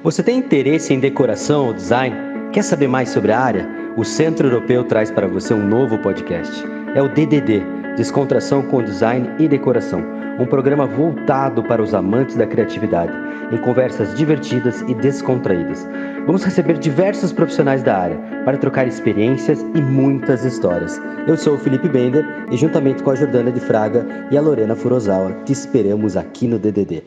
Você tem interesse em decoração ou design? Quer saber mais sobre a área? O Centro Europeu traz para você um novo podcast. É o DDD, Descontração com Design e Decoração, um programa voltado para os amantes da criatividade, em conversas divertidas e descontraídas. Vamos receber diversos profissionais da área para trocar experiências e muitas histórias. Eu sou o Felipe Bender e juntamente com a Jordana de Fraga e a Lorena Furosawa, te esperamos aqui no DDD.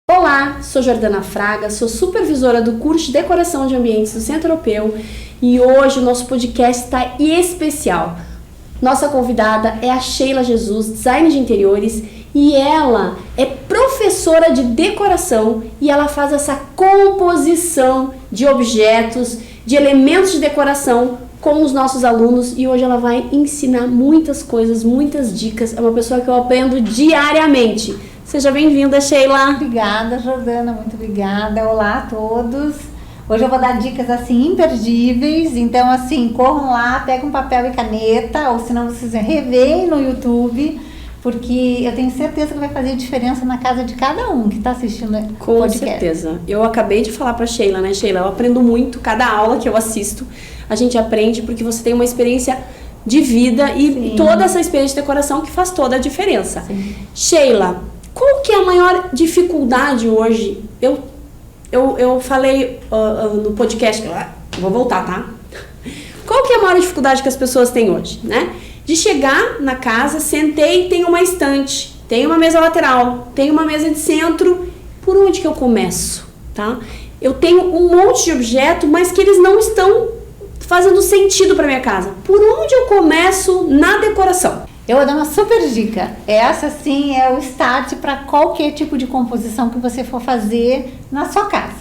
Olá, sou Jordana Fraga, sou supervisora do curso de Decoração de Ambientes do Centro Europeu e hoje o nosso podcast está especial. Nossa convidada é a Sheila Jesus, designer de interiores, e ela é professora de decoração e ela faz essa composição de objetos, de elementos de decoração com os nossos alunos e hoje ela vai ensinar muitas coisas, muitas dicas. É uma pessoa que eu aprendo diariamente. Seja bem-vinda, Sheila. Obrigada, Jordana, muito obrigada. Olá a todos. Hoje eu vou dar dicas assim imperdíveis, então assim, corram lá, pegam um papel e caneta, ou senão vocês reveem no YouTube, porque eu tenho certeza que vai fazer diferença na casa de cada um que está assistindo o podcast. Com certeza. Eu acabei de falar para Sheila, né, Sheila? Eu aprendo muito, cada aula que eu assisto, a gente aprende porque você tem uma experiência de vida e Sim. toda essa experiência de decoração que faz toda a diferença. Sim. Sheila, qual que é a maior dificuldade hoje? Eu falei no podcast, vou voltar, tá? Qual que é a maior dificuldade que as pessoas têm hoje, né? De chegar na casa, sentei, tem uma estante, tem uma mesa lateral, tem uma mesa de centro, por onde que eu começo, tá? Eu tenho um monte de objeto, mas que eles não estão fazendo sentido para minha casa. Por onde eu começo na decoração? Eu vou dar uma super dica. Essa sim é o start para qualquer tipo de composição que você for fazer na sua casa.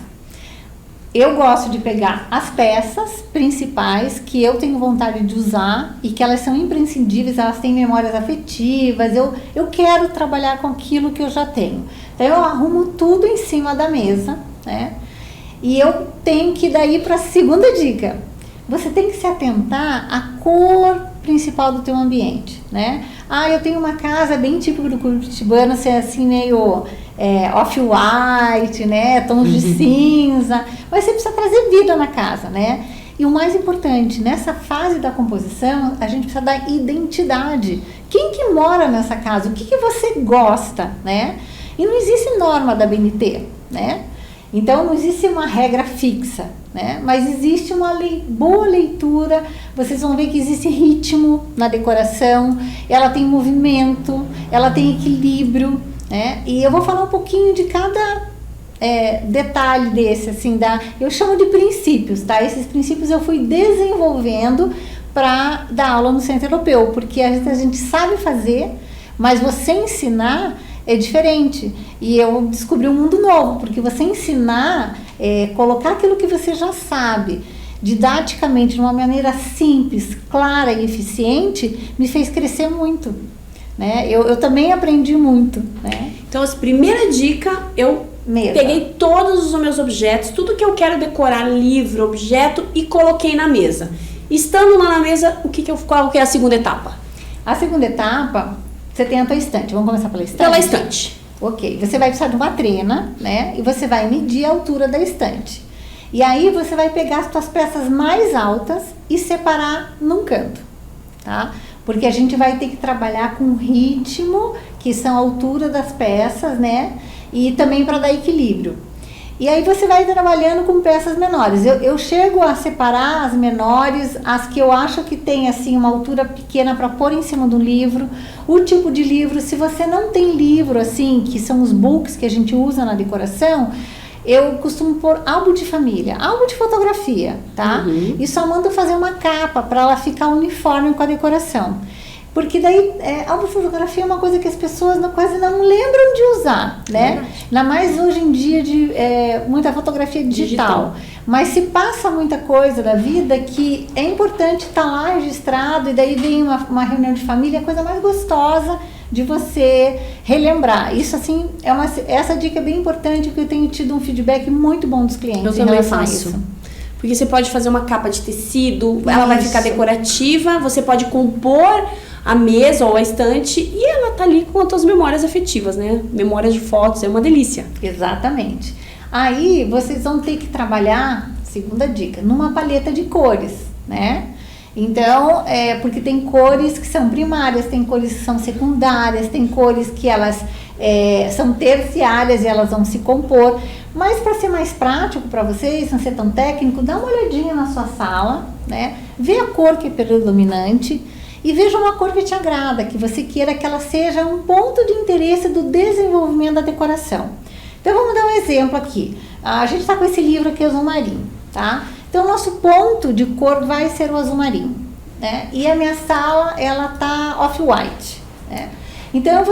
Eu gosto de pegar as peças principais que eu tenho vontade de usar e que elas são imprescindíveis, elas têm memórias afetivas, eu quero trabalhar com aquilo que eu já tenho. Então eu arrumo tudo em cima da mesa, né? E eu tenho que ir daí para a segunda dica. Você tem que se atentar à cor principal do teu ambiente, né? Eu tenho uma casa bem típica do curitibano, assim meio off-white, né? Tons de cinza, mas você precisa trazer vida na casa, né? E o mais importante, nessa fase da composição, a gente precisa dar identidade. Quem que mora nessa casa? O que você gosta, né? E não existe norma da BNT, né? Então não existe uma regra fixa, né? Mas existe uma boa leitura, vocês vão ver que existe ritmo na decoração, ela tem movimento, ela tem equilíbrio, né? E eu vou falar um pouquinho de cada detalhe desse, assim, eu chamo de princípios, tá? Esses princípios eu fui desenvolvendo para dar aula no Centro Europeu, porque às vezes a gente sabe fazer, mas você ensinar é diferente. E eu descobri um mundo novo, porque você ensinar, colocar aquilo que você já sabe, didaticamente, de uma maneira simples, clara e eficiente, me fez crescer muito, né? Eu também aprendi muito, né? Então, a primeira dica, peguei todos os meus objetos, tudo que eu quero decorar, livro, objeto, e coloquei na mesa. Estando lá na mesa, qual que é a segunda etapa? A segunda etapa, você tem a tua estante. Vamos começar pela estante? Pela estante. Ok. Você vai precisar de uma trena, né? E você vai medir a altura da estante. E aí você vai pegar as tuas peças mais altas e separar num canto, tá? Porque a gente vai ter que trabalhar com ritmo, que são a altura das peças, né? E também para dar equilíbrio. E aí você vai trabalhando com peças menores. Eu chego a separar as menores, as que eu acho que tem assim uma altura pequena para pôr em cima do livro. O tipo de livro, se você não tem livro assim, que são os books que a gente usa na decoração, eu costumo pôr álbum de família, álbum de fotografia, tá? E só mando fazer uma capa para ela ficar uniforme com a decoração. Porque daí, álbum de fotografia é uma coisa que as pessoas quase não lembram de usar, né? Ainda mais hoje em dia de muita fotografia digital. Mas se passa muita coisa da vida que é importante estar lá registrado, e daí vem uma reunião de família, é a coisa mais gostosa de você relembrar. Isso assim, essa dica é bem importante, porque eu tenho tido um feedback muito bom dos clientes. Eu também faço. porque você pode fazer uma capa de tecido, ela vai ficar decorativa, você pode compor a mesa ou a estante e ela tá ali com as suas memórias afetivas, né? Memórias de fotos, é uma delícia. Exatamente. Aí vocês vão ter que trabalhar, segunda dica, numa paleta de cores, né? Então, porque tem cores que são primárias, tem cores que são secundárias, tem cores que elas são terciárias e elas vão se compor. Mas para ser mais prático para vocês, não ser tão técnico, dá uma olhadinha na sua sala, né? Vê a cor que é predominante e veja uma cor que te agrada, que você queira que ela seja um ponto de interesse do desenvolvimento da decoração. Então vamos dar um exemplo aqui. A gente está com esse livro aqui, azul marinho, tá? Então o nosso ponto de cor vai ser o azul marinho, né? E a minha sala, ela tá off-white, né? Então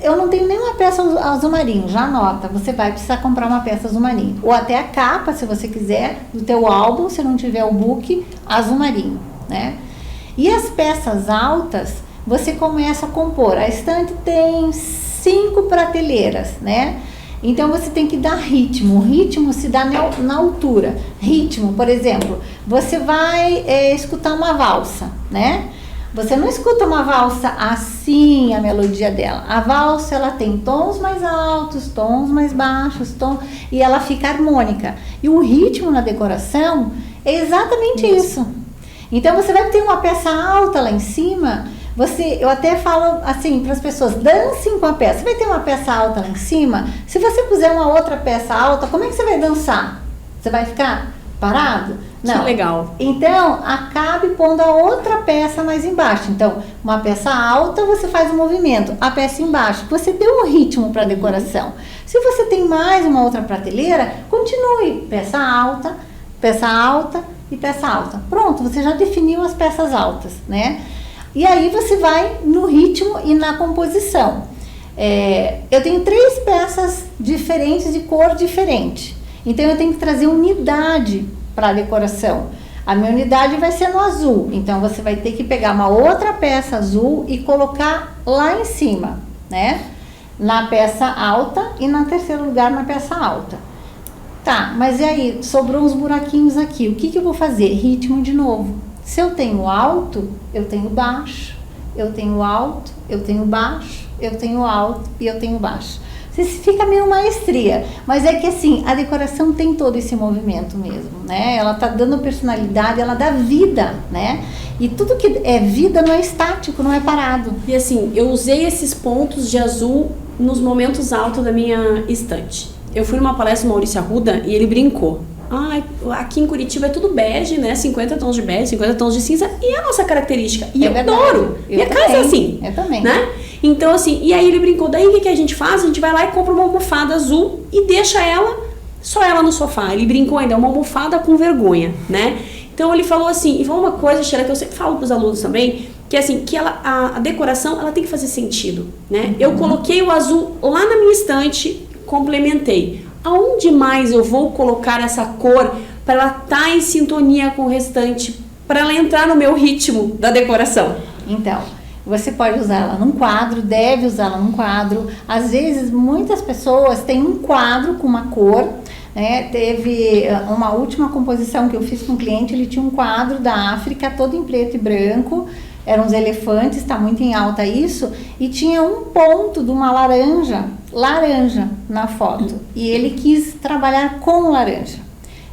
eu não tenho nenhuma peça azul marinho, já anota, você vai precisar comprar uma peça azul marinho. Ou até a capa, se você quiser, do teu álbum, se não tiver o book, azul marinho, né? E as peças altas, você começa a compor. A estante tem 5 prateleiras, né? Então você tem que dar ritmo. O ritmo se dá na altura. Ritmo, por exemplo, você vai escutar uma valsa, né? Você não escuta uma valsa assim, a melodia dela. A valsa, ela tem tons mais altos, tons mais baixos, e ela fica harmônica. E o ritmo na decoração é exatamente isso. Então você vai ter uma peça alta lá em cima. Eu até falo assim para as pessoas, dancem com a peça. Você vai ter uma peça alta lá em cima. Se você puser uma outra peça alta, como é que você vai dançar? Você vai ficar parado? Não. Que legal. Então, acabe pondo a outra peça mais embaixo. Então, uma peça alta, você faz o movimento. A peça embaixo, você deu um ritmo para a decoração. Se você tem mais uma outra prateleira, continue. Peça alta e peça alta. Pronto, você já definiu as peças altas, né? E aí você vai no ritmo e na composição. Eu tenho 3 peças diferentes, de cor diferente. Então eu tenho que trazer unidade para a decoração. A minha unidade vai ser no azul. Então você vai ter que pegar uma outra peça azul e colocar lá em cima, né? Na peça alta e na terceiro lugar na peça alta. Tá, mas e aí? Sobrou uns buraquinhos aqui. O que eu vou fazer? Ritmo de novo. Se eu tenho alto, eu tenho baixo. Eu tenho alto, eu tenho baixo. Eu tenho alto e eu tenho baixo. Você fica meio maestria. Mas é que assim, a decoração tem todo esse movimento mesmo, né? Ela tá dando personalidade, ela dá vida, né? E tudo que é vida não é estático, não é parado. E assim, eu usei esses pontos de azul nos momentos altos da minha estante. Eu fui numa palestra do Maurício Arruda e ele brincou. Aqui em Curitiba é tudo bege, né? 50 tons de bege, 50 tons de cinza. E é a nossa característica. E eu adoro. Minha casa é assim. Eu também. Né? Então, assim, e aí ele brincou. Daí o que a gente faz? A gente vai lá e compra uma almofada azul e deixa só ela no sofá. Ele brincou ainda, uma almofada com vergonha, né? Então ele falou assim, e foi uma coisa, Sheila, que eu sempre falo pros alunos também, que assim, que a decoração, ela tem que fazer sentido, né? Eu coloquei o azul lá na minha estante, complementei. Aonde mais eu vou colocar essa cor para ela estar em sintonia com o restante, para ela entrar no meu ritmo da decoração? Então, você pode usar ela num quadro, deve usá-la num quadro. Às vezes, muitas pessoas têm um quadro com uma cor, né? Teve uma última composição que eu fiz com um cliente, ele tinha um quadro da África, todo em preto e branco, eram uns elefantes, está muito em alta isso, e tinha um ponto de uma laranja na foto, e ele quis trabalhar com laranja.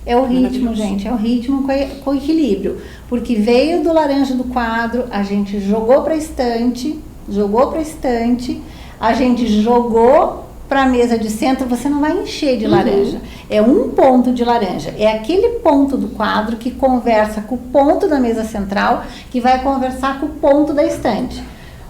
É o ritmo, gente, é o ritmo com equilíbrio, porque veio do laranja do quadro, a gente jogou para a estante, a gente jogou para a mesa de centro, você não vai encher de laranja, é um ponto de laranja, é aquele ponto do quadro que conversa com o ponto da mesa central, que vai conversar com o ponto da estante.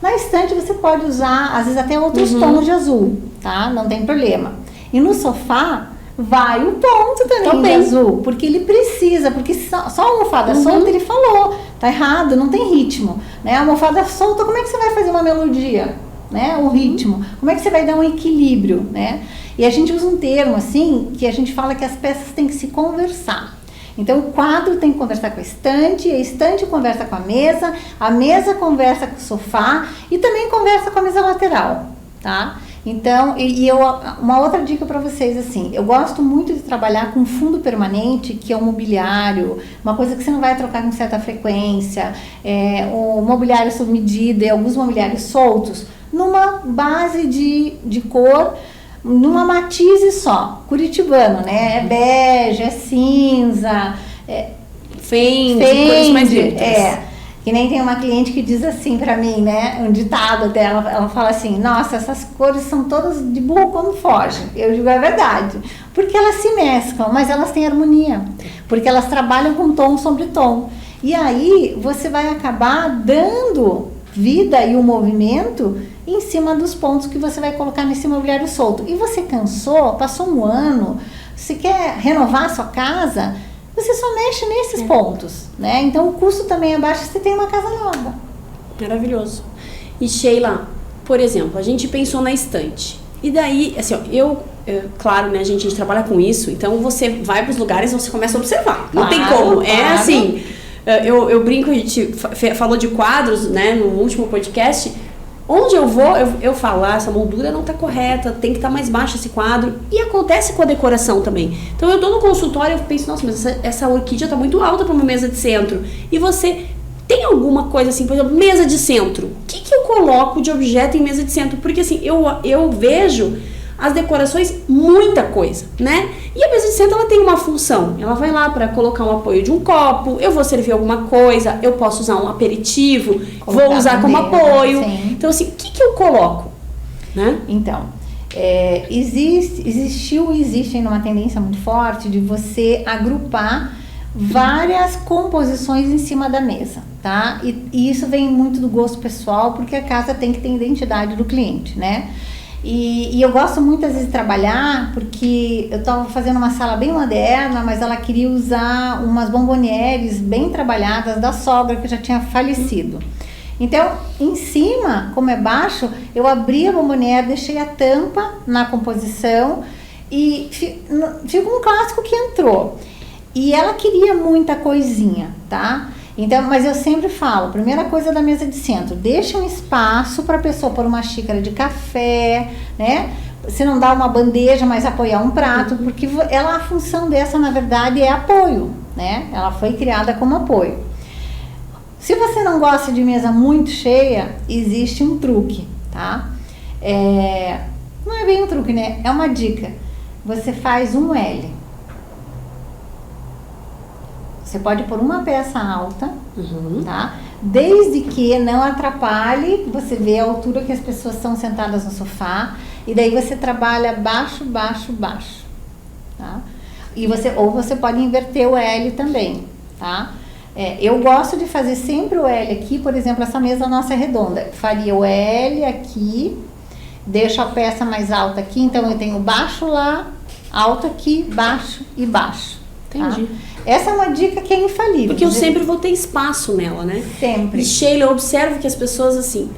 Na estante você pode usar, às vezes até outros tons de azul, tá? Não tem problema. E no sofá, vai o ponto também de azul, porque ele precisa, porque só a almofada solta, ele falou, tá errado, não tem ritmo, né? A almofada solta, como é que você vai fazer uma melodia, né? O ritmo, como é que você vai dar um equilíbrio, né? E a gente usa um termo assim, que a gente fala que as peças têm que se conversar. Então o quadro tem que conversar com a estante conversa com a mesa conversa com o sofá e também conversa com a mesa lateral, tá? Então, uma outra dica para vocês, assim, eu gosto muito de trabalhar com fundo permanente, que é o mobiliário, uma coisa que você não vai trocar com certa frequência, o mobiliário sob medida, alguns mobiliários soltos, numa base de cor, numa matize só, curitibano, né? É bege, é cinza, Fende, cores mais neutras. Que nem tem uma cliente que diz assim pra mim, né? Um ditado dela, ela fala assim: nossa, essas cores são todas de burro quando foge. Eu digo, é verdade. Porque elas se mesclam, mas elas têm harmonia. Porque elas trabalham com tom sobre tom. E aí você vai acabar dando vida e um movimento em cima dos pontos que você vai colocar nesse mobiliário solto. E você cansou, passou um ano, você quer renovar a sua casa, você só mexe nesses pontos, né? Então o custo também é baixo se você tem uma casa nova. Maravilhoso. E Sheila, por exemplo, a gente pensou na estante. E daí, assim, ó, claro, né, a gente trabalha com isso, então você vai para os lugares e você começa a observar. Não tem como. Claro. É assim, eu brinco, a gente falou de quadros, né, no último podcast. Onde eu vou, eu falo, essa moldura não está correta, tem que estar mais baixo esse quadro. E acontece com a decoração também. Então eu estou no consultório e penso, nossa, mas essa orquídea está muito alta para uma mesa de centro. E você tem alguma coisa assim, por exemplo, mesa de centro. O que eu coloco de objeto em mesa de centro? Porque assim, eu vejo as decorações, muita coisa, né? E a mesa de centro, ela tem uma função. Ela vai lá para colocar um apoio de um copo, eu vou servir alguma coisa, eu posso usar um aperitivo, vou usar como apoio. Sim. Então, assim, o que eu coloco? Né? Então, existe uma tendência muito forte de você agrupar várias composições em cima da mesa, tá? E isso vem muito do gosto pessoal, porque a casa tem que ter identidade do cliente, né? E eu gosto muito às vezes de trabalhar, porque eu estava fazendo uma sala bem moderna, mas ela queria usar umas bombonières bem trabalhadas da sogra que já tinha falecido. Então, em cima, como é baixo, eu abri a bombonière, deixei a tampa na composição e ficou um clássico que entrou. E ela queria muita coisinha, tá? Então, mas eu sempre falo, primeira coisa da mesa de centro, deixa um espaço para a pessoa pôr uma xícara de café, né? Você não dá uma bandeja, mas apoiar um prato, porque a função dessa, na verdade, é apoio, né? Ela foi criada como apoio. Se você não gosta de mesa muito cheia, existe um truque, tá? Não é bem um truque, né? É uma dica. Você faz um L. Você pode pôr uma peça alta, tá? Desde que não atrapalhe, você vê a altura que as pessoas estão sentadas no sofá, e daí você trabalha baixo, baixo, baixo, tá? Ou você pode inverter o L também, tá? Eu gosto de fazer sempre o L aqui, por exemplo, essa mesa nossa é redonda. Faria o L aqui, deixo a peça mais alta aqui, então eu tenho baixo lá, alto aqui, baixo e baixo. Entendi. Tá? Essa é uma dica que é infalível. Porque eu sempre vou ter espaço nela, né? Sempre. E Sheila, eu observo que as pessoas, assim,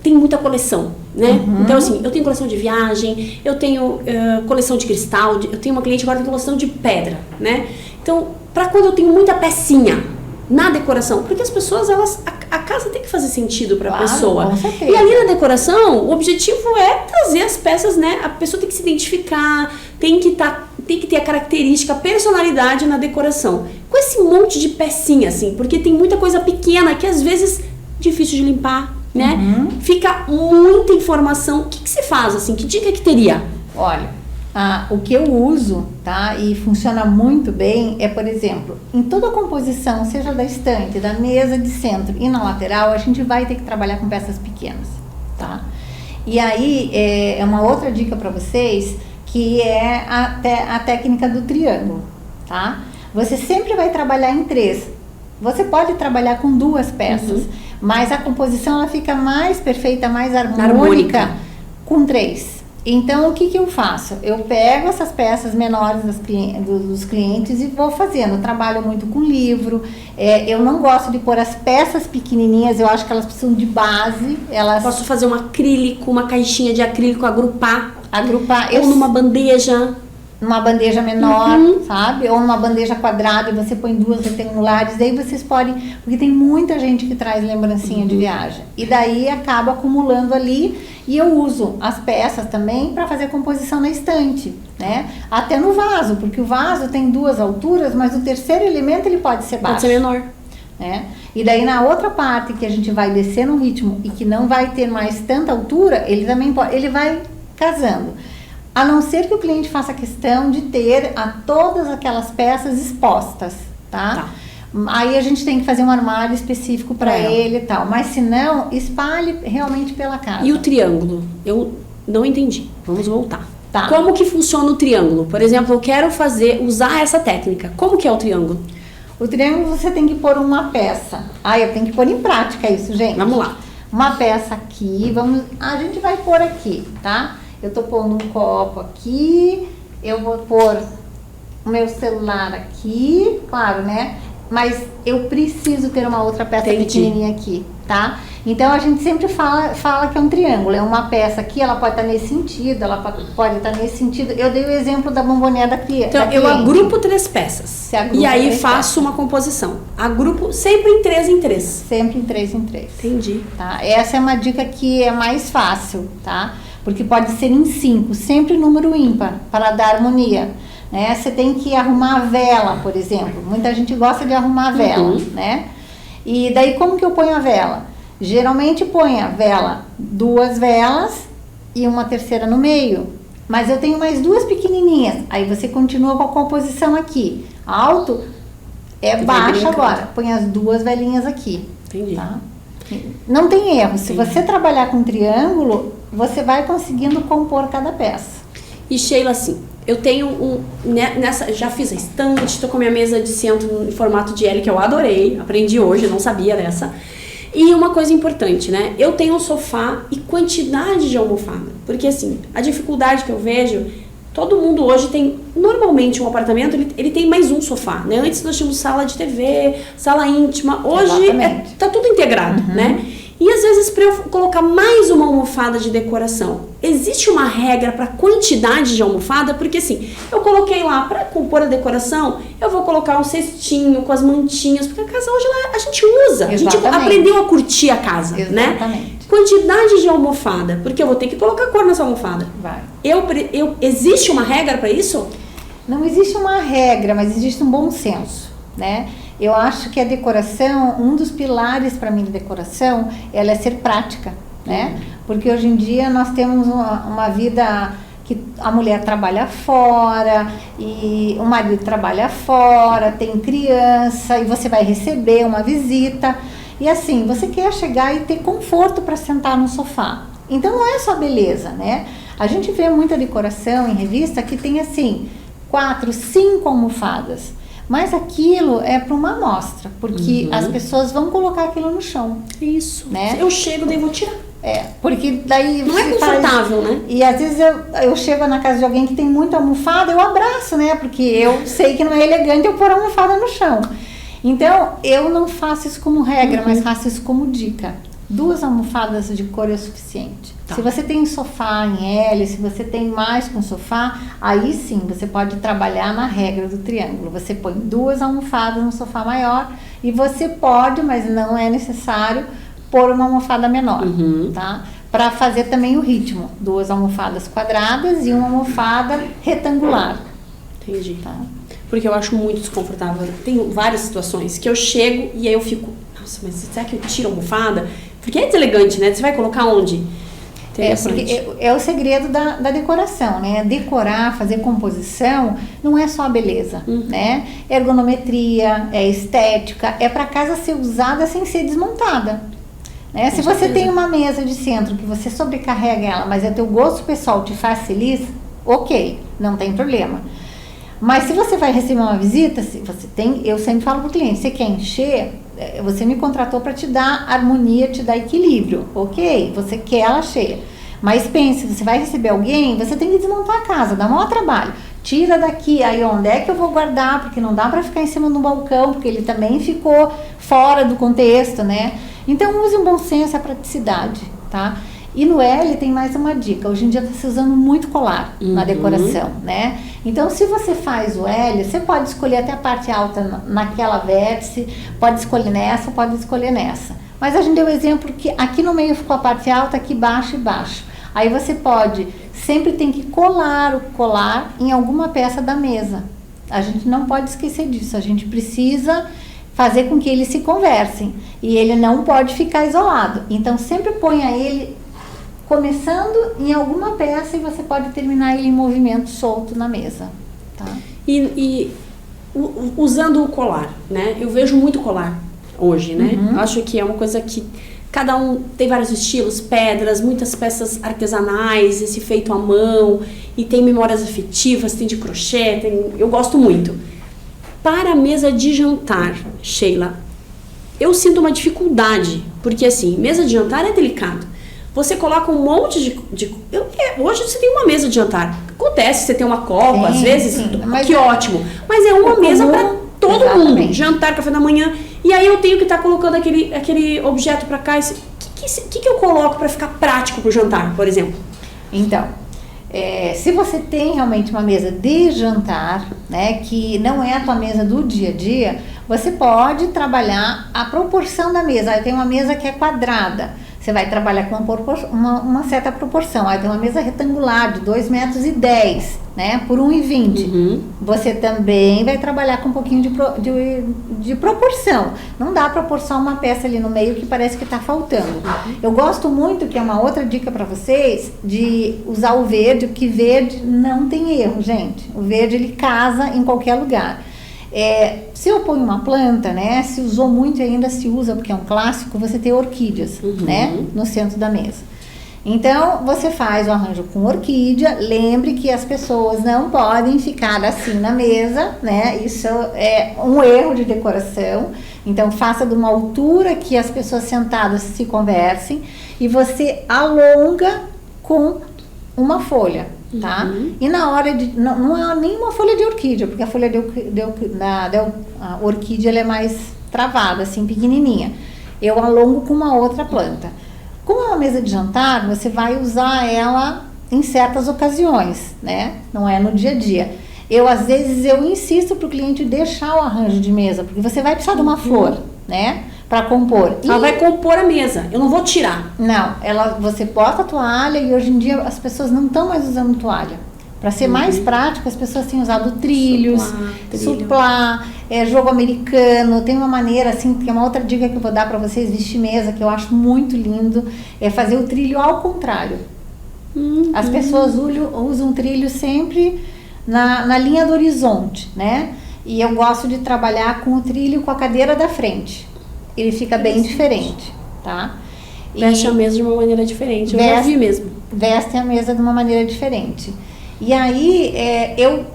têm muita coleção, né? Então, assim, eu tenho coleção de viagem, eu tenho coleção de cristal, eu tenho uma cliente agora que tem coleção de pedra, né? Então, para quando eu tenho muita pecinha na decoração, porque as pessoas, a casa tem que fazer sentido para a pessoa. Com certeza. E ali na decoração, o objetivo é trazer as peças, né? A pessoa tem que se identificar, tem que ter a característica, a personalidade na decoração. Com esse monte de pecinha, assim, porque tem muita coisa pequena que às vezes é difícil de limpar, né? Fica muita informação. O que você faz, assim? Que dica que teria? Olha, o que eu uso, tá? E funciona muito bem é, por exemplo, em toda a composição, seja da estante, da mesa de centro e na lateral, a gente vai ter que trabalhar com peças pequenas, tá? E aí, é uma outra dica para vocês, que é a técnica do triângulo, tá? Você sempre vai trabalhar em 3. Você pode trabalhar com 2 peças, mas a composição ela fica mais perfeita, mais harmônica com 3. Então, o que eu faço? Eu pego essas peças menores dos clientes e vou fazendo. Eu trabalho muito com livro. Eu não gosto de pôr as peças pequenininhas, eu acho que elas precisam de base. Posso fazer um acrílico, uma caixinha de acrílico, agrupar Agrupar. Ou numa bandeja. numa bandeja menor, sabe? Ou numa bandeja quadrada e você põe 2 retangulares, daí vocês podem, porque tem muita gente que traz lembrancinha de viagem, e daí acaba acumulando ali, e eu uso as peças também para fazer composição na estante, né? Até no vaso, porque o vaso tem 2 alturas, mas o terceiro elemento ele pode ser baixo. Pode ser menor. Né? E daí na outra parte que a gente vai descer no ritmo e que não vai ter mais tanta altura, ele também pode, ele vai casando. A não ser que o cliente faça questão de ter todas aquelas peças expostas, tá? Aí a gente tem que fazer um armário específico para ele e tal. Mas se não, espalhe realmente pela casa. E o triângulo? Eu não entendi. Vamos voltar. Tá. Como que funciona o triângulo? Por exemplo, eu quero usar essa técnica. Como que é o triângulo? O triângulo você tem que pôr uma peça. Eu tenho que pôr em prática isso, gente. Vamos lá. Uma peça aqui, a gente vai pôr aqui, tá? Eu tô pondo um copo aqui, eu vou pôr o meu celular aqui, claro, né? Mas eu preciso ter uma outra peça pequenininha aqui, tá? Então a gente sempre fala que é um triângulo, é uma peça aqui, ela pode estar nesse sentido, ela pode estar nesse sentido. Eu dei o exemplo da bombonier da cliente. Então eu agrupo 3 peças e aí faço uma composição. Agrupo sempre em 3 em 3. Sempre em 3 em 3. Entendi. Tá? Essa é uma dica que é mais fácil, tá? Porque pode ser em 5, sempre número ímpar, para dar harmonia. Né? Você tem que arrumar a vela, por exemplo. Muita gente gosta de arrumar a vela, né? E daí como que eu ponho a vela? Geralmente põe a vela, 2 velas e uma terceira no meio. Mas eu tenho mais 2 pequenininhas. Aí você continua com a composição aqui. Alto é baixo agora. Põe as 2 velinhas aqui. Entendi. Tá? Não tem erro. Se você trabalhar com triângulo, você vai conseguindo compor cada peça. E Sheila, assim, eu tenho já fiz a estante, estou com a minha mesa de centro em formato de L, que eu adorei, aprendi hoje, não sabia dessa. E uma coisa importante, né? Eu tenho um sofá e quantidade de almofada. Porque assim, a dificuldade que eu vejo, todo mundo hoje tem, normalmente um apartamento, ele tem mais um sofá, né? Antes nós tínhamos sala de TV, sala íntima, hoje tá tudo integrado, né? E às vezes para eu colocar mais uma almofada de decoração, existe uma regra para quantidade de almofada? Porque assim, eu coloquei lá para compor a decoração, eu vou colocar um cestinho com as mantinhas, porque a casa hoje a gente usa, a gente aprendeu a curtir a casa, né? Quantidade de almofada, porque eu vou ter que colocar cor nessa almofada. Existe uma regra para isso? Não existe uma regra, mas existe um bom senso, né? Eu acho que a decoração, um dos pilares para mim de decoração, ela é ser prática, né? Porque hoje em dia nós temos uma vida que a mulher trabalha fora e o marido trabalha fora, tem criança e você vai receber uma visita. E assim, você quer chegar e ter conforto para sentar no sofá. Então não é só beleza, né? A gente vê muita decoração em revista que tem assim, 4, 5 almofadas. Mas aquilo é para uma amostra, porque as pessoas vão colocar aquilo no chão. Isso. Né? Eu chego, daí vou tirar. Porque daí... Não é confortável, né? E às vezes eu chego na casa de alguém que tem muita almofada, eu abraço, né? Porque eu sei que não é elegante eu pôr a almofada no chão. Então, eu não faço isso como regra, mas faço isso como dica. 2 almofadas de cor é suficiente. Se você tem sofá em L, se você tem mais com sofá, aí sim você pode trabalhar na regra do triângulo. Você põe 2 almofadas no sofá maior e você pode, mas não é necessário, pôr uma almofada menor, tá? Para fazer também o ritmo. 2 almofadas quadradas e uma almofada retangular. Entendi. Tá? Porque eu acho muito desconfortável. Tem várias situações que eu chego e aí eu fico, nossa, mas será que eu tiro a almofada? Porque é deselegante, né? Você vai colocar onde? Porque é o segredo da decoração, né? Decorar, fazer composição, não é só a beleza, né? Ergonometria, é estética, é para casa ser usada sem ser desmontada. Né? Se você tem uma mesa de centro que você sobrecarrega ela, mas é teu gosto pessoal te faz feliz, ok, não tem problema. Mas se você vai receber uma visita, se você tem, eu sempre falo para o cliente, você quer encher, você me contratou para te dar harmonia, te dar equilíbrio, ok? Você quer ela cheia. Mas pense, você vai receber alguém, você tem que desmontar a casa, dá maior trabalho. Tira daqui, aí onde é que eu vou guardar, porque não dá para ficar em cima do balcão, porque ele também ficou fora do contexto, né? Então use um bom senso, a praticidade, tá? E no L tem mais uma dica. Hoje em dia está se usando muito colar na decoração, né? Então, se você faz o L, você pode escolher até a parte alta naquela vértice, pode escolher nessa, pode escolher nessa. Mas a gente deu o exemplo que aqui no meio ficou a parte alta, aqui baixo e baixo. Aí você pode, sempre tem que colar o colar em alguma peça da mesa. A gente não pode esquecer disso, a gente precisa fazer com que eles se conversem. E ele não pode ficar isolado. Então, sempre ponha ele começando em alguma peça e você pode terminar ele em movimento solto na mesa, tá? Usando o colar, né? Eu vejo muito colar hoje, né? Acho que é uma coisa que cada um tem vários estilos, pedras, muitas peças artesanais, esse feito à mão, e tem memórias afetivas, tem de crochê, eu gosto muito. Para a mesa de jantar, Sheila, eu sinto uma dificuldade, porque assim, mesa de jantar é delicado. Você coloca um monte hoje você tem uma mesa de jantar. Acontece, você tem uma copa, às vezes, que ótimo. Mas é uma mesa para todo mundo. Jantar, café da manhã. E aí eu tenho que estar colocando aquele objeto para cá. O que eu coloco para ficar prático para o jantar, por exemplo? Então, se você tem realmente uma mesa de jantar, né, que não é a tua mesa do dia a dia, você pode trabalhar a proporção da mesa. Aí tem uma mesa que é quadrada. Você vai trabalhar com uma certa proporção. Aí tem uma mesa retangular de 2,10 metros, né, por 1,20. Você também vai trabalhar com um pouquinho de proporção. Não dá para pôr só uma peça ali no meio que parece que está faltando. Eu gosto muito, que é uma outra dica para vocês, de usar o verde, porque verde não tem erro, gente. O verde, ele casa em qualquer lugar. Se eu ponho uma planta, né, se usou muito e ainda se usa, porque é um clássico, você tem orquídeas, né, no centro da mesa. Então, você faz o arranjo com orquídea. Lembre que as pessoas não podem ficar assim na mesa, né, isso é um erro de decoração. Então, faça de uma altura que as pessoas sentadas se conversem e você alonga com uma folha. Tá? E na hora de... Não é nem uma folha de orquídea, porque a folha a orquídea ela é mais travada, assim, pequenininha. Eu alongo com uma outra planta. Como é uma mesa de jantar, você vai usar ela em certas ocasiões, né? Não é no dia a dia. Às vezes, eu insisto para o cliente deixar o arranjo de mesa, porque você vai precisar de uma flor, né? Para compor. Ela vai compor a mesa, eu não vou tirar. Não, você bota a toalha e hoje em dia as pessoas não estão mais usando toalha. Para ser mais prático, as pessoas têm usado trilhos, suplá, jogo americano. Tem uma maneira, assim, que é uma outra dica que eu vou dar para vocês, vestir mesa, que eu acho muito lindo, é fazer o trilho ao contrário. As pessoas usam o trilho sempre na linha do horizonte, né? E eu gosto de trabalhar com o trilho com a cadeira da frente. Ele fica bem diferente, tá? Veste a mesa de uma maneira diferente, eu já vi mesmo. Veste a mesa de uma maneira diferente. E aí,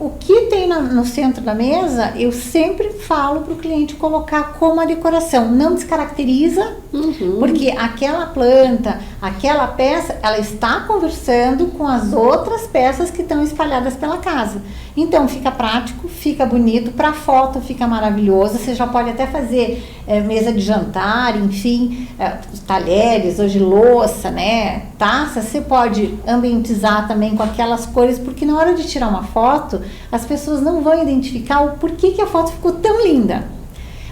o que tem no centro da mesa, eu sempre falo para o cliente colocar como a decoração. Não descaracteriza, porque aquela planta, aquela peça, ela está conversando com as outras peças que estão espalhadas pela casa. Então, fica prático, fica bonito, para foto fica maravilhoso. Você já pode até fazer mesa de jantar, enfim, talheres, hoje louça, né, taça. Você pode ambientizar também com aquelas cores, porque na hora de tirar uma foto, as pessoas não vão identificar o porquê que a foto ficou tão linda.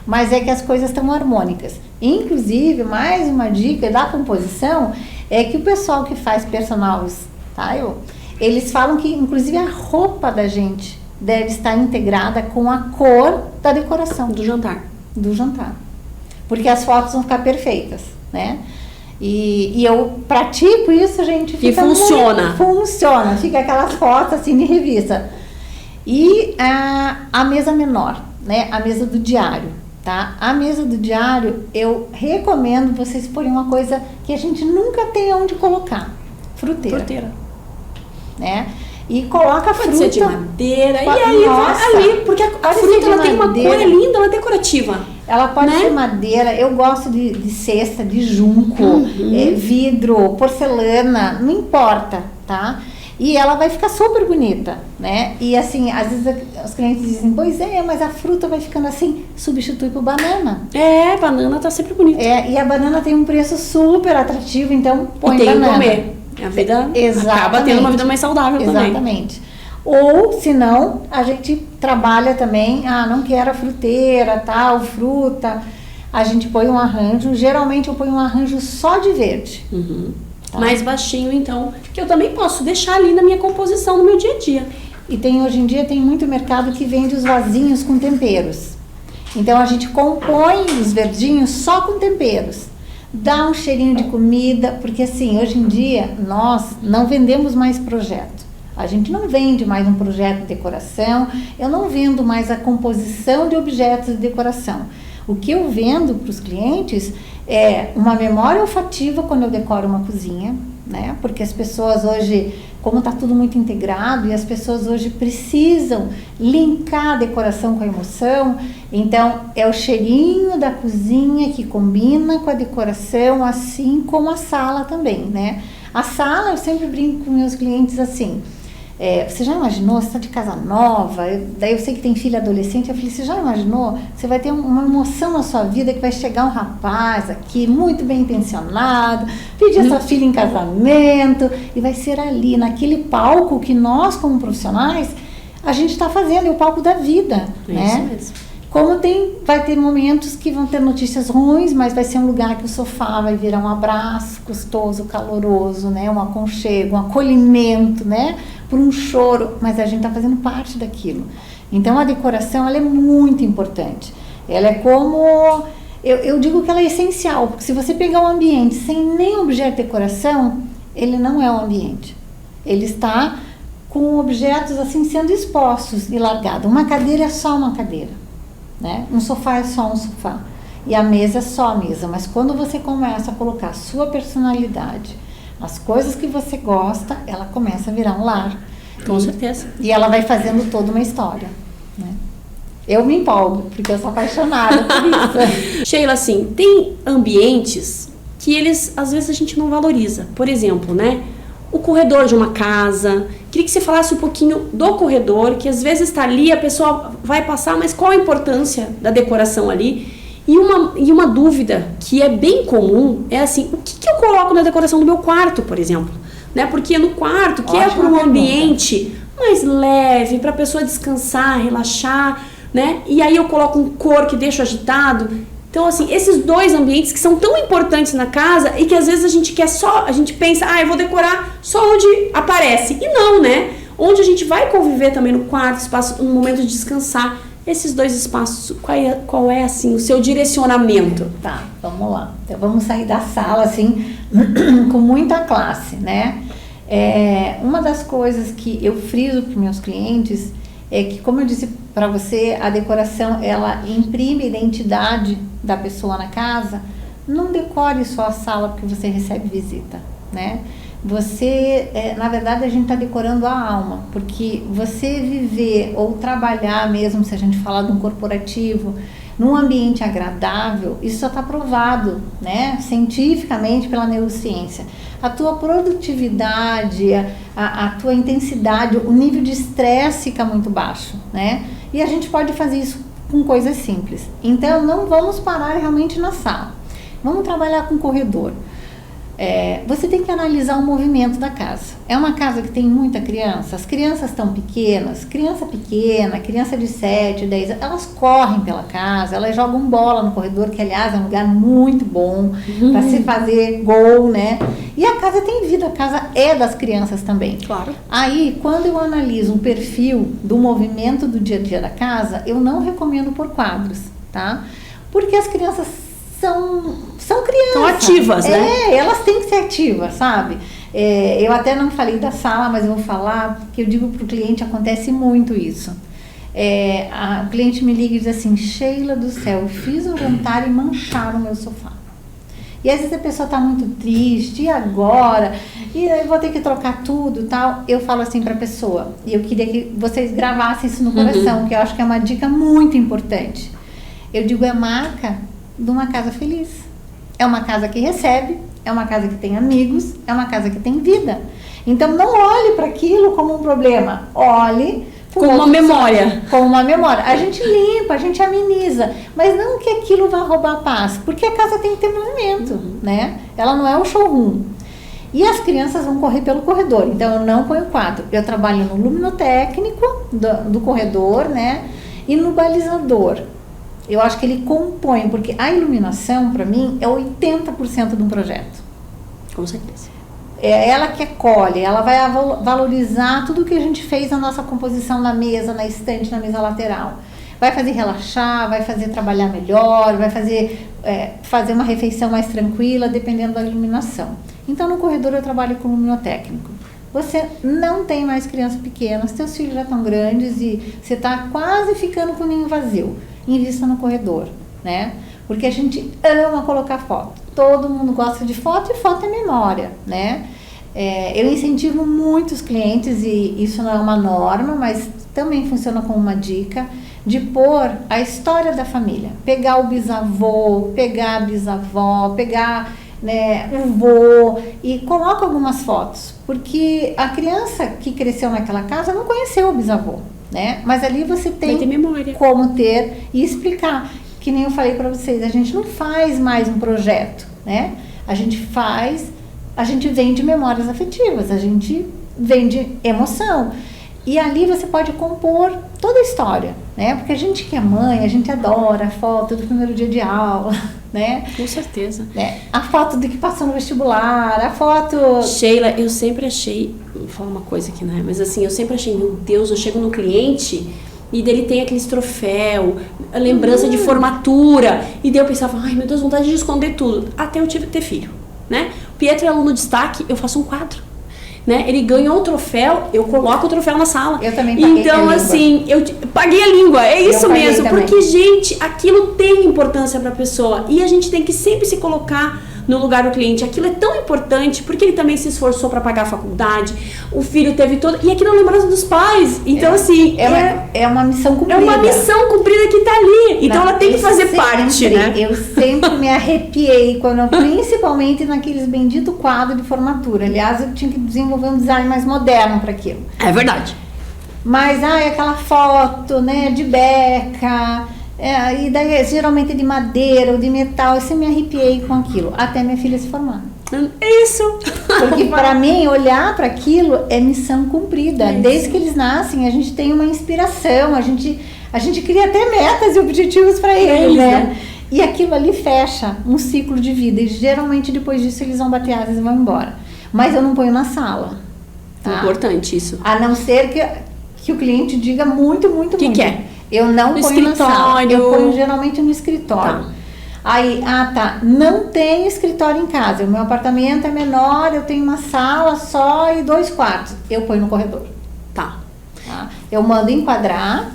Mas é que as coisas estão harmônicas. Inclusive, mais uma dica da composição é que o pessoal que faz personal style, eles falam que, inclusive, a roupa da gente deve estar integrada com a cor da decoração. Do jantar. Do jantar. Porque as fotos vão ficar perfeitas, né? E eu pratico isso, gente. Fica funciona. Funciona. Fica aquelas fotos assim de revista. E a mesa menor, né? A mesa do diário, tá? A mesa do diário, eu recomendo vocês porem uma coisa que a gente nunca tem onde colocar. Fruteira. Né? E coloca a fruta. Pode ser de madeira. E aí vai ali, porque a fruta ela tem uma cor linda, ela é decorativa. Ela pode ser madeira. Eu gosto de cesta, de junco, vidro, porcelana, não importa, tá? E ela vai ficar super bonita, né? E assim, às vezes os clientes dizem, pois é, mas a fruta vai ficando assim, substitui por banana. Banana tá sempre bonita. E a banana tem um preço super atrativo, então põe e tem banana. que comer. A vida acaba tendo uma vida mais saudável também. Exatamente. Ou, se não, a gente trabalha também, não quero a fruteira, tal, fruta. A gente põe um arranjo, geralmente eu ponho um arranjo só de verde. Tá? Mais baixinho, então, que eu também posso deixar ali na minha composição, no meu dia a dia. E hoje em dia tem muito mercado que vende os vasinhos com temperos. Então a gente compõe os verdinhos só com temperos. Dá um cheirinho de comida, porque assim, hoje em dia nós não vendemos mais projeto. A gente não vende mais um projeto de decoração, eu não vendo mais a composição de objetos de decoração. O que eu vendo para os clientes é uma memória olfativa quando eu decoro uma cozinha, né? Porque as pessoas hoje, como está tudo muito integrado e as pessoas hoje precisam linkar a decoração com a emoção, então é o cheirinho da cozinha que combina com a decoração, assim como a sala também, né? A sala, eu sempre brinco com meus clientes assim, você já imaginou, você está de casa nova, daí eu sei que tem filha adolescente, eu falei, você já imaginou, você vai ter uma emoção na sua vida que vai chegar um rapaz aqui, muito bem intencionado, pedir a sua filha em casamento, e vai ser ali, naquele palco que nós, como profissionais, a gente está fazendo, é o palco da vida, né? Isso mesmo. Como vai ter momentos que vão ter notícias ruins, mas vai ser um lugar que o sofá vai virar um abraço gostoso, caloroso, né? Um aconchego, um acolhimento, né? Por um choro, mas a gente está fazendo parte daquilo. Então a decoração, ela é muito importante. Ela é como, eu digo que ela é essencial, porque se você pegar um ambiente sem nenhum objeto de decoração, ele não é um ambiente. Ele está com objetos assim sendo expostos e largados. Uma cadeira é só uma cadeira, né? Um sofá é só um sofá. E a mesa é só a mesa. Mas quando você começa a colocar a sua personalidade, as coisas que você gosta, ela começa a virar um lar. Com certeza. E ela vai fazendo toda uma história, né? Eu me empolgo, porque eu sou apaixonada por isso. Sheila, assim, tem ambientes que eles, às vezes, a gente não valoriza. Por exemplo, né? O corredor de uma casa. Queria que você falasse um pouquinho do corredor, que às vezes está ali, a pessoa vai passar, mas qual a importância da decoração ali? E uma dúvida que é bem comum é assim, o que eu coloco na decoração do meu quarto, por exemplo? Né? Porque no quarto, que é para um ambiente mais leve, para a pessoa descansar, relaxar, né? E aí eu coloco um cor que deixa agitado. Então, assim, esses dois ambientes que são tão importantes na casa e que às vezes a gente pensa, eu vou decorar só onde aparece. E não, né? Onde a gente vai conviver também no quarto, espaço, no momento de descansar. Esses dois espaços, qual é assim, o seu direcionamento? Tá, vamos lá. Então, vamos sair da sala, assim, com muita classe, né? Uma das coisas que eu friso para os meus clientes é que, como eu disse para você, a decoração, ela imprime a identidade da pessoa na casa. Não decore só a sala porque você recebe visita, né? Na verdade, a gente está decorando a alma, porque você viver ou trabalhar mesmo, se a gente falar de um corporativo, num ambiente agradável, isso já está provado, né, cientificamente pela neurociência. A tua produtividade, a tua intensidade, o nível de estresse fica muito baixo, né? E a gente pode fazer isso com coisas simples. Então, não vamos parar realmente na sala. Vamos trabalhar com corredor. Você tem que analisar o movimento da casa. É uma casa que tem muita criança, as crianças estão pequenas, criança pequena, criança de 7, 10, elas correm pela casa, elas jogam bola no corredor, que aliás é um lugar muito bom para se fazer gol, né? E a casa tem vida, a casa é das crianças também. Claro. Aí, quando eu analiso um perfil do movimento do dia a dia da casa, eu não recomendo por quadros, tá? Porque as crianças são crianças. São ativas, né? Elas têm que ser ativas, sabe? Eu até não falei da sala, mas eu vou falar, porque eu digo para o cliente, acontece muito isso. O cliente me liga e diz assim, Sheila do céu, eu fiz um jantar e mancharam o meu sofá. E às vezes a pessoa está muito triste, e agora? E eu vou ter que trocar tudo e tal. Eu falo assim para a pessoa, e eu queria que vocês gravassem isso no coração, que eu acho que é uma dica muito importante. Eu digo, é marca de uma casa feliz. É uma casa que recebe, é uma casa que tem amigos, é uma casa que tem vida. Então não olhe para aquilo como um problema, olhe como uma memória. Como uma memória. A gente limpa, a gente ameniza, mas não que aquilo vá roubar a paz, porque a casa tem que ter movimento, né? Ela não é um showroom. E as crianças vão correr pelo corredor, então eu não ponho quadro. Eu trabalho no luminotécnico do corredor, né? E no balizador. Eu acho que ele compõe, porque a iluminação, para mim, é 80% de um projeto. Com certeza. É ela que acolhe, ela vai valorizar tudo que a gente fez na nossa composição na mesa, na estante, na mesa lateral. Vai fazer relaxar, vai fazer trabalhar melhor, vai fazer uma refeição mais tranquila, dependendo da iluminação. Então, no corredor eu trabalho com luminotécnico. Você não tem mais crianças pequenas, seus filhos já estão grandes e você está quase ficando com o ninho vazio. Invista no corredor, né? Porque a gente ama colocar foto. Todo mundo gosta de foto e foto é memória, né? Eu incentivo muitos clientes, e isso não é uma norma, mas também funciona como uma dica, de pôr a história da família. Pegar o bisavô, pegar a bisavó, pegar, né, o vô, e coloca algumas fotos. Porque a criança que cresceu naquela casa não conheceu o bisavô, né? Mas ali você tem memória. Como ter e explicar. Que nem eu falei para vocês, a gente não faz mais um projeto, né? A gente vende memórias afetivas, a gente vende emoção. E ali você pode compor toda a história, né? Porque a gente que é mãe, a gente adora a foto do primeiro dia de aula, né? Com certeza. Né? A foto do que passou no vestibular, a foto... Sheila, eu sempre achei... Vou falar uma coisa aqui, né? Mas assim, eu sempre achei, meu Deus, eu chego no cliente... E dele tem aqueles troféu, a lembrança de formatura. E daí eu pensava, ai meu Deus, vontade de esconder tudo. Até eu tive que ter filho, né? O Pietro é aluno de destaque, eu faço um quadro. Né? Ele ganhou um troféu, eu coloco o troféu na sala. Eu também paguei então, assim, eu paguei a língua, é isso mesmo. Também. Porque, gente, aquilo tem importância para a pessoa. E a gente tem que sempre se colocar no lugar do cliente. Aquilo é tão importante, porque ele também se esforçou para pagar a faculdade, o filho teve todo... E aquilo é a lembrança dos pais. Então, assim... É uma missão cumprida. É uma missão cumprida que tá ali. Então, ela tem que fazer parte, né? Eu sempre me arrepiei, principalmente naqueles benditos quadros de formatura. Aliás, eu tinha que desenvolver um design mais moderno para aquilo. É verdade. Mas, aquela foto, né, de beca... e daí geralmente de madeira ou de metal, eu sempre me arrepiei com aquilo, até minha filha se formar. Isso! Porque para mim, olhar para aquilo é missão cumprida. Isso. Desde que eles nascem, a gente tem uma inspiração, a gente cria até metas e objetivos para eles, né? E aquilo ali fecha um ciclo de vida, e geralmente depois disso eles vão bater asas e vão embora. Mas eu não ponho na sala. Tá? Importante isso. A não ser que o cliente diga muito, muito, muito. O que é? Eu não no ponho escritório. Na sala, eu ponho geralmente no escritório. Tá. Aí, não tenho escritório em casa, o meu apartamento é menor, eu tenho uma sala só e 2 quartos, eu ponho no corredor. Tá. Eu mando enquadrar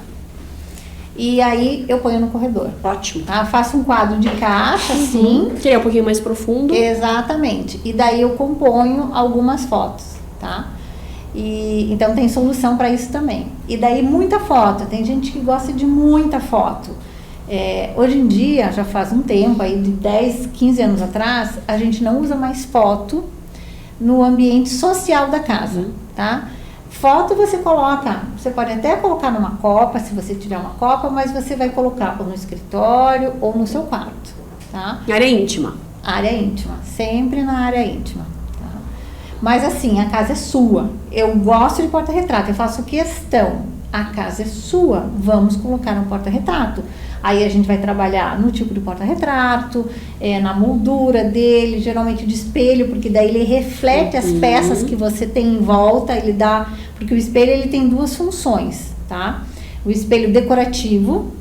e aí eu ponho no corredor. Ótimo. Tá? Faço um quadro de caixa, assim. Que é um pouquinho mais profundo. Exatamente. E daí eu componho algumas fotos, tá? Então tem solução para isso também. E daí muita foto, tem gente que gosta de muita foto. Hoje em dia, já faz um tempo, aí de 10, 15 anos atrás, a gente não usa mais foto no ambiente social da casa, tá? Foto você pode até colocar numa copa, se você tiver uma copa, mas você vai colocar ou no escritório ou no seu quarto, tá? Área íntima. Área íntima, sempre na área íntima. Mas assim, a casa é sua. Eu gosto de porta-retrato, eu faço questão. A casa é sua, vamos colocar um porta-retrato. Aí a gente vai trabalhar no tipo de porta-retrato, na moldura dele, geralmente de espelho, porque daí ele reflete as peças que você tem em volta, porque o espelho ele tem 2 funções, tá? O espelho decorativo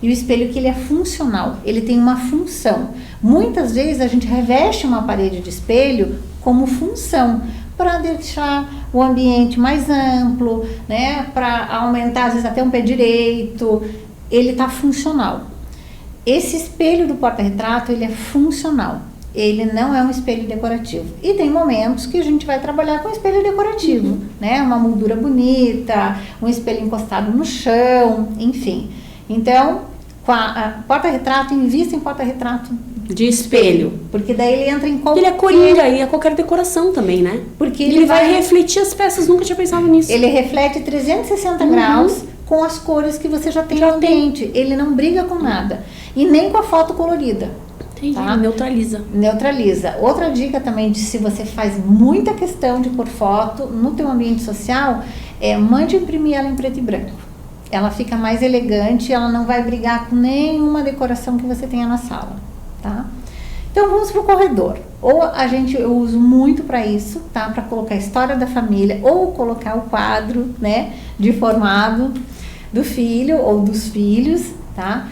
e o espelho que ele é funcional, ele tem uma função. Muitas vezes a gente reveste uma parede de espelho como função, para deixar o ambiente mais amplo, né? Para aumentar, às vezes, até um pé direito. Ele está funcional. Esse espelho do porta-retrato, ele é funcional. Ele não é um espelho decorativo. E tem momentos que a gente vai trabalhar com espelho decorativo, né? Uma moldura bonita, um espelho encostado no chão, enfim. Então, porta-retrato, invista em porta-retrato De espelho. Porque daí ele entra em qualquer... Ele é coringa e é qualquer decoração também, né? Porque ele vai refletir as peças, nunca tinha pensado nisso. Ele reflete 360 graus com as cores que você já tem no ambiente. Ele não briga com nada. E nem com a foto colorida. Entendi, tá? neutraliza. Neutraliza. Outra dica também de se você faz muita questão de pôr foto no teu ambiente social, mande imprimir ela em preto e branco. Ela fica mais elegante, ela não vai brigar com nenhuma decoração que você tenha na sala, tá? Então vamos pro corredor. Ou eu uso muito para isso, tá? Para colocar a história da família, ou colocar o quadro, né, de formado do filho ou dos filhos, tá?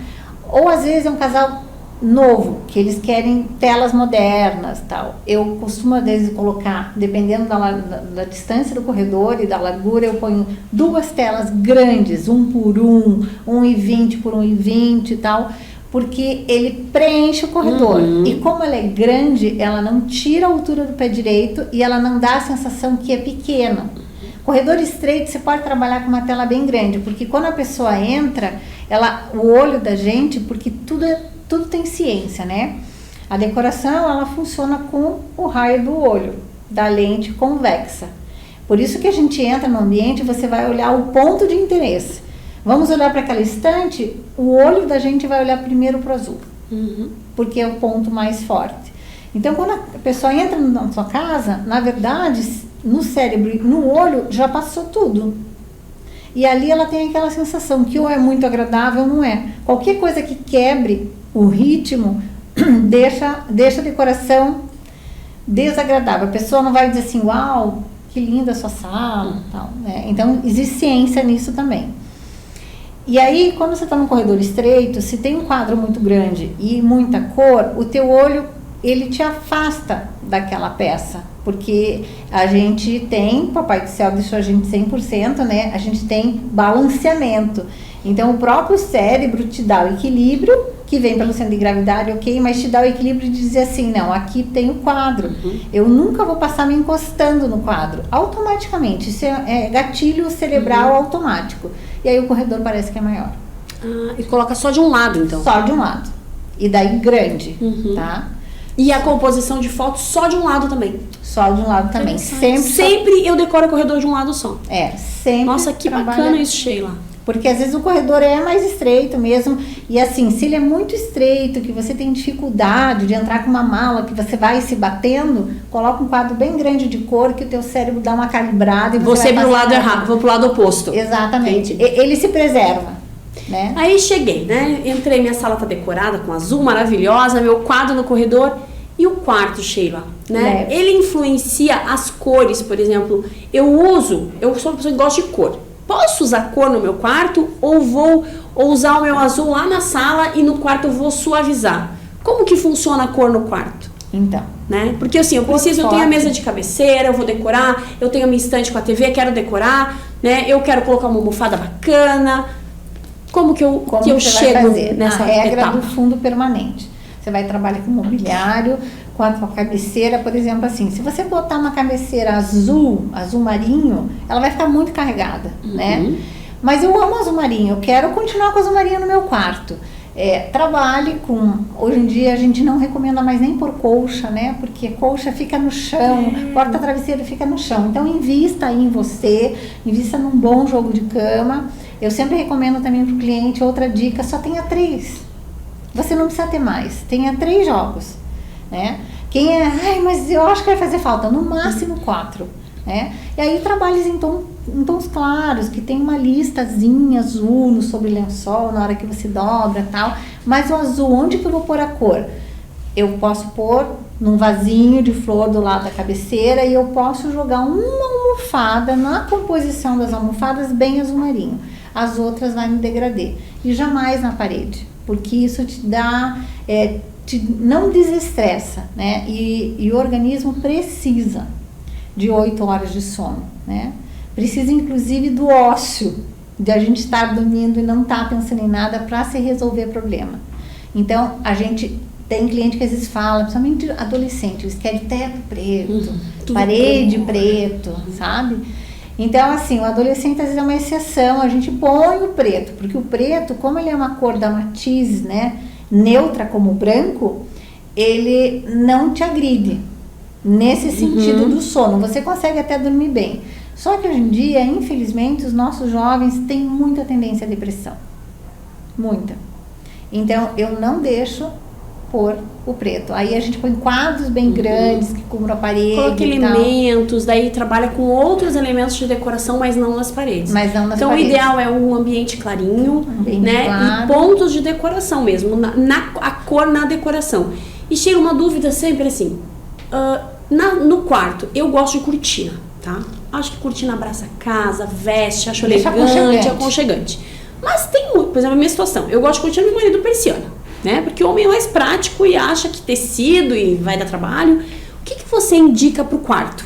Ou às vezes é um casal novo, que eles querem telas modernas, tal. Eu costumo às vezes colocar, dependendo da distância do corredor e da largura, eu ponho 2 telas grandes, 1 por 1, 1,20 por 1,20 e tal, porque ele preenche o corredor. E como ela é grande, ela não tira a altura do pé direito e ela não dá a sensação que é pequeno. Corredor estreito, você pode trabalhar com uma tela bem grande, porque quando a pessoa entra, o olho da gente, porque tudo tem ciência, né? A decoração, ela funciona com o raio do olho, da lente convexa. Por isso que a gente entra no ambiente, você vai olhar o ponto de interesse. Vamos olhar para aquela estante, o olho da gente vai olhar primeiro para o azul, porque é o ponto mais forte. Então, quando a pessoa entra na sua casa, na verdade, no cérebro e no olho, já passou tudo. E ali ela tem aquela sensação que ou é muito agradável ou não é. Qualquer coisa que quebre o ritmo, deixa a decoração desagradável. A pessoa não vai dizer assim, uau, que linda a sua sala, tal, né? Então, existe ciência nisso também. E aí, quando você está num corredor estreito, se tem um quadro muito grande e muita cor, o teu olho, ele te afasta daquela peça. Porque a gente tem, Papai do Céu deixou a gente 100%, né? A gente tem balanceamento. Então, o próprio cérebro te dá o equilíbrio, que vem pelo centro de gravidade, ok, mas te dá o equilíbrio de dizer assim, não, aqui tem o quadro. Eu nunca vou passar me encostando no quadro. Automaticamente, isso é gatilho cerebral automático. E aí o corredor parece que é maior. E coloca só de um lado, então? Só de um lado. E daí grande, tá? E a composição de fotos só de um lado também? Só de um lado também. Sempre eu decoro o corredor de um lado só? Sempre. Nossa, que bacana isso, Sheila. Porque às vezes o corredor é mais estreito mesmo. E assim, se ele é muito estreito, que você tem dificuldade de entrar com uma mala, que você vai se batendo, coloca um quadro bem grande de cor, que o teu cérebro dá uma calibrada. E você vai pro lado errado, vou pro lado oposto. Exatamente. Ele se preserva. Né? Aí cheguei, né? Entrei, minha sala tá decorada com azul, maravilhosa, meu quadro no corredor. E o quarto, Sheila, né? Ele influencia as cores, por exemplo. Eu sou uma pessoa que gosta de cor. Posso usar cor no meu quarto ou vou usar o meu azul lá na sala e no quarto eu vou suavizar? Como que funciona a cor no quarto? Então, né? Porque assim, eu tenho a mesa de cabeceira, eu vou decorar, eu tenho a minha estante com a TV, quero decorar, né? Eu quero colocar uma almofada bacana. Como que eu chego nessa regra etapa? do fundo permanente? Você vai trabalhar com mobiliário, com a tua cabeceira, por exemplo, assim, se você botar uma cabeceira azul marinho, ela vai ficar muito carregada, né? Mas eu amo azul marinho, eu quero continuar com azul marinho no meu quarto. Trabalhe com... Hoje em dia a gente não recomenda mais nem por colcha, né? Porque colcha fica no chão, porta-travesseiro fica no chão. Então, invista aí em você, invista num bom jogo de cama. Eu sempre recomendo também para o cliente, outra dica, só tenha 3. Você não precisa ter mais, tenha 3 jogos, né? Mas eu acho que vai fazer falta, no máximo 4, né? E aí trabalhe em tons claros, que tem uma listazinha azul no sobre lençol, na hora que você dobra e tal. Mas o azul, onde que eu vou pôr a cor? Eu posso pôr num vasinho de flor do lado da cabeceira e eu posso jogar uma almofada na composição das almofadas bem azul marinho. As outras vai no degradê. E jamais na parede, porque isso te dá... não desestressa, né? E o organismo precisa de 8 horas de sono, né? Precisa inclusive do ócio, de a gente estar dormindo e não estar pensando em nada para se resolver problema. Então, a gente tem cliente que às vezes fala, principalmente adolescente, eles querem teto preto, parede preto, sabe? Então, assim, o adolescente às vezes é uma exceção, a gente põe o preto, porque o preto, como ele é uma cor da matiz, né, neutra como o branco, ele não te agride nesse sentido do sono. Você consegue até dormir bem. Só que hoje em dia, infelizmente, os nossos jovens têm muita tendência à depressão. Muita. Então, eu não deixo pôr o preto. Aí a gente põe quadros bem grandes que cubram a parede. Coloca elementos, daí trabalha com outros elementos de decoração, mas não nas paredes. Então o ideal é um ambiente clarinho, né? Claro. E pontos de decoração mesmo, a cor na decoração. E chega uma dúvida sempre assim, no quarto, eu gosto de cortina, tá? Acho que cortina abraça a casa, veste, acho elegante, aconchegante. Mas tem muito, por exemplo, a minha situação, eu gosto de cortina, meu marido persiana. Né? Porque o homem é mais prático e acha que tecido e vai dar trabalho. O que você indica para o quarto?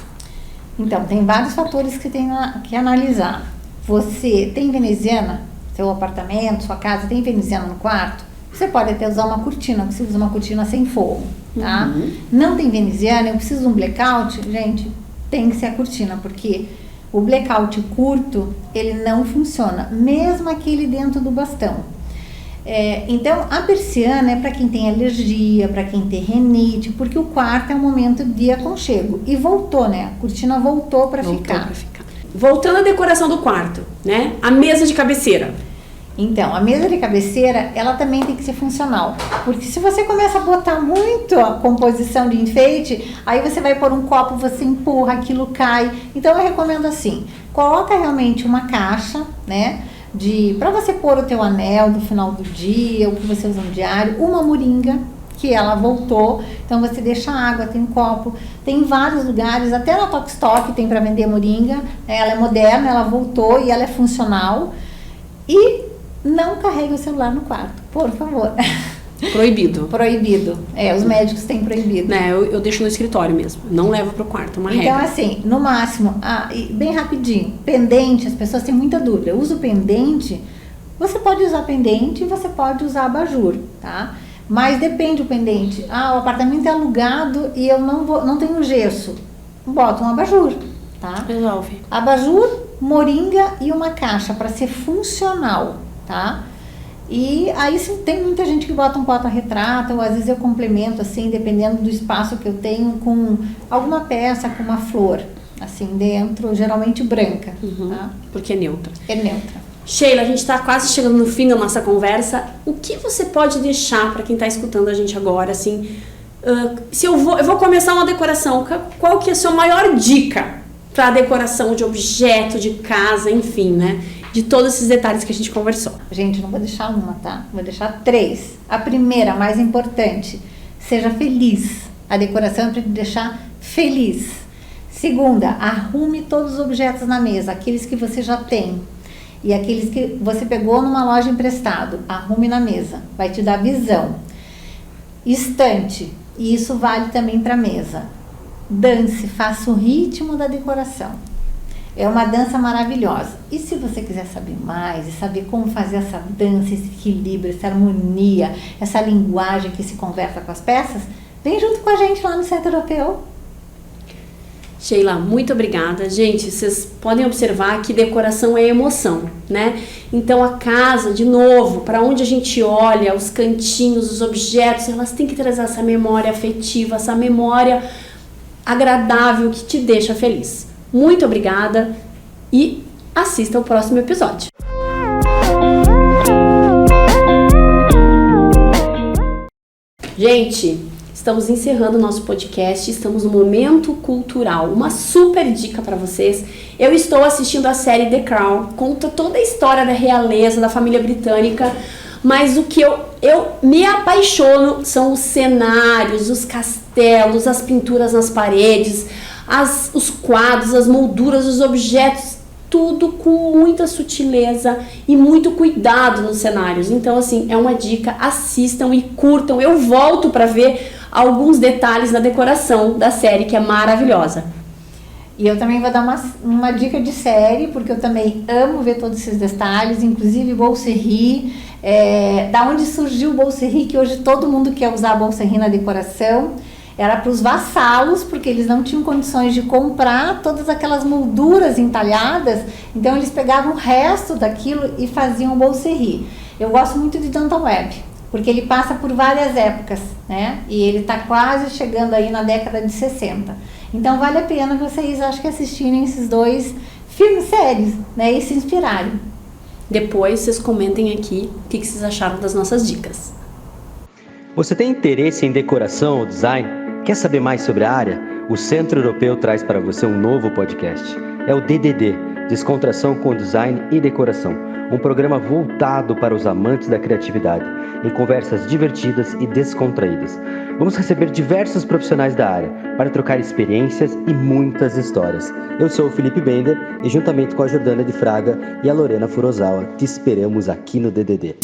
Então, tem vários fatores que tem que analisar. Você tem veneziana? Seu apartamento, sua casa tem veneziana no quarto? Você pode até usar uma cortina, você usa uma cortina sem forro, tá? Não tem veneziana, eu preciso de um blackout? Gente, tem que ser a cortina, porque o blackout curto, ele não funciona, mesmo aquele dentro do bastão. Então, a persiana é para quem tem alergia, para quem tem rinite, porque o quarto é um momento de aconchego. E voltou, né? A cortina voltou para ficar. Voltando à decoração do quarto, né? A mesa de cabeceira. Então, a mesa de cabeceira, ela também tem que ser funcional. Porque se você começa a botar muito a composição de enfeite, aí você vai pôr um copo, você empurra, aquilo cai. Então, eu recomendo assim, coloca realmente uma caixa, né? Para você pôr o teu anel do final do dia, o que você usa no diário, uma moringa, que ela voltou, então você deixa água, tem um copo, tem vários lugares, até na Tokstok tem para vender moringa, ela é moderna, ela voltou e ela é funcional. E não carregue o celular no quarto, por favor. Proibido. Proibido. Os médicos têm proibido. Né, eu deixo no escritório mesmo. Não levo pro quarto, uma regra. Então, assim, no máximo, bem rapidinho, pendente, as pessoas têm muita dúvida. Eu uso pendente, você pode usar pendente e você pode usar abajur, tá? Mas depende do pendente. O apartamento é alugado e eu não tenho gesso. Bota um abajur, tá? Resolve. Abajur, moringa e uma caixa para ser funcional, tá? E aí tem muita gente que bota um porta-retrato, ou às vezes eu complemento assim, dependendo do espaço que eu tenho, com alguma peça, com uma flor, assim, dentro, geralmente branca. Tá? Porque é neutra. É neutra. Sheila, a gente está quase chegando no fim da nossa conversa. O que você pode deixar para quem está escutando a gente agora, assim, se eu vou começar uma decoração, qual que é a sua maior dica para a decoração de objeto, de casa, enfim, né? De todos esses detalhes que a gente conversou. Gente, não vou deixar uma, tá? Vou deixar 3. A primeira, mais importante, seja feliz. A decoração é para te deixar feliz. Segunda, arrume todos os objetos na mesa, aqueles que você já tem. E aqueles que você pegou numa loja emprestado, arrume na mesa. Vai te dar visão. Estante, e isso vale também para a mesa. Dance, faça o ritmo da decoração. É uma dança maravilhosa. E se você quiser saber mais e saber como fazer essa dança, esse equilíbrio, essa harmonia, essa linguagem que se conversa com as peças, vem junto com a gente lá no Centro Europeu. Sheila, muito obrigada. Gente, vocês podem observar que decoração é emoção, né? Então a casa, de novo, para onde a gente olha, os cantinhos, os objetos, elas têm que trazer essa memória afetiva, essa memória agradável que te deixa feliz. Muito obrigada e assista ao próximo episódio. Gente, estamos encerrando o nosso podcast, estamos no Momento Cultural, uma super dica para vocês. Eu estou assistindo a série The Crown, conta toda a história da realeza, da família britânica, mas o que eu me apaixono são os cenários, os castelos, as pinturas nas paredes, os quadros, as molduras, os objetos, tudo com muita sutileza e muito cuidado nos cenários. Então, assim, é uma dica, assistam e curtam. Eu volto para ver alguns detalhes na decoração da série, que é maravilhosa. E eu também vou dar uma dica de série, porque eu também amo ver todos esses detalhes, inclusive Bolserri, da onde surgiu o Bolserri, que hoje todo mundo quer usar Bolserri na decoração. Era para os vassalos, porque eles não tinham condições de comprar todas aquelas molduras entalhadas, então eles pegavam o resto daquilo e faziam o Bolserri. Eu gosto muito de Downton Web. porque ele passa por várias épocas, né? E ele está quase chegando aí na década de 60. Então vale a pena vocês, acho que assistirem esses 2 filmes, séries, né? E se inspirarem. Depois vocês comentem aqui o que vocês acharam das nossas dicas. Você tem interesse em decoração ou design? Quer saber mais sobre a área? O Centro Europeu traz para você um novo podcast. É o DDD, Descontração com Design e Decoração. Um programa voltado para os amantes da criatividade, em conversas divertidas e descontraídas. Vamos receber diversos profissionais da área para trocar experiências e muitas histórias. Eu sou o Felipe Bender e, juntamente com a Jordana de Fraga e a Lorena Furosawa, te esperamos aqui no DDD.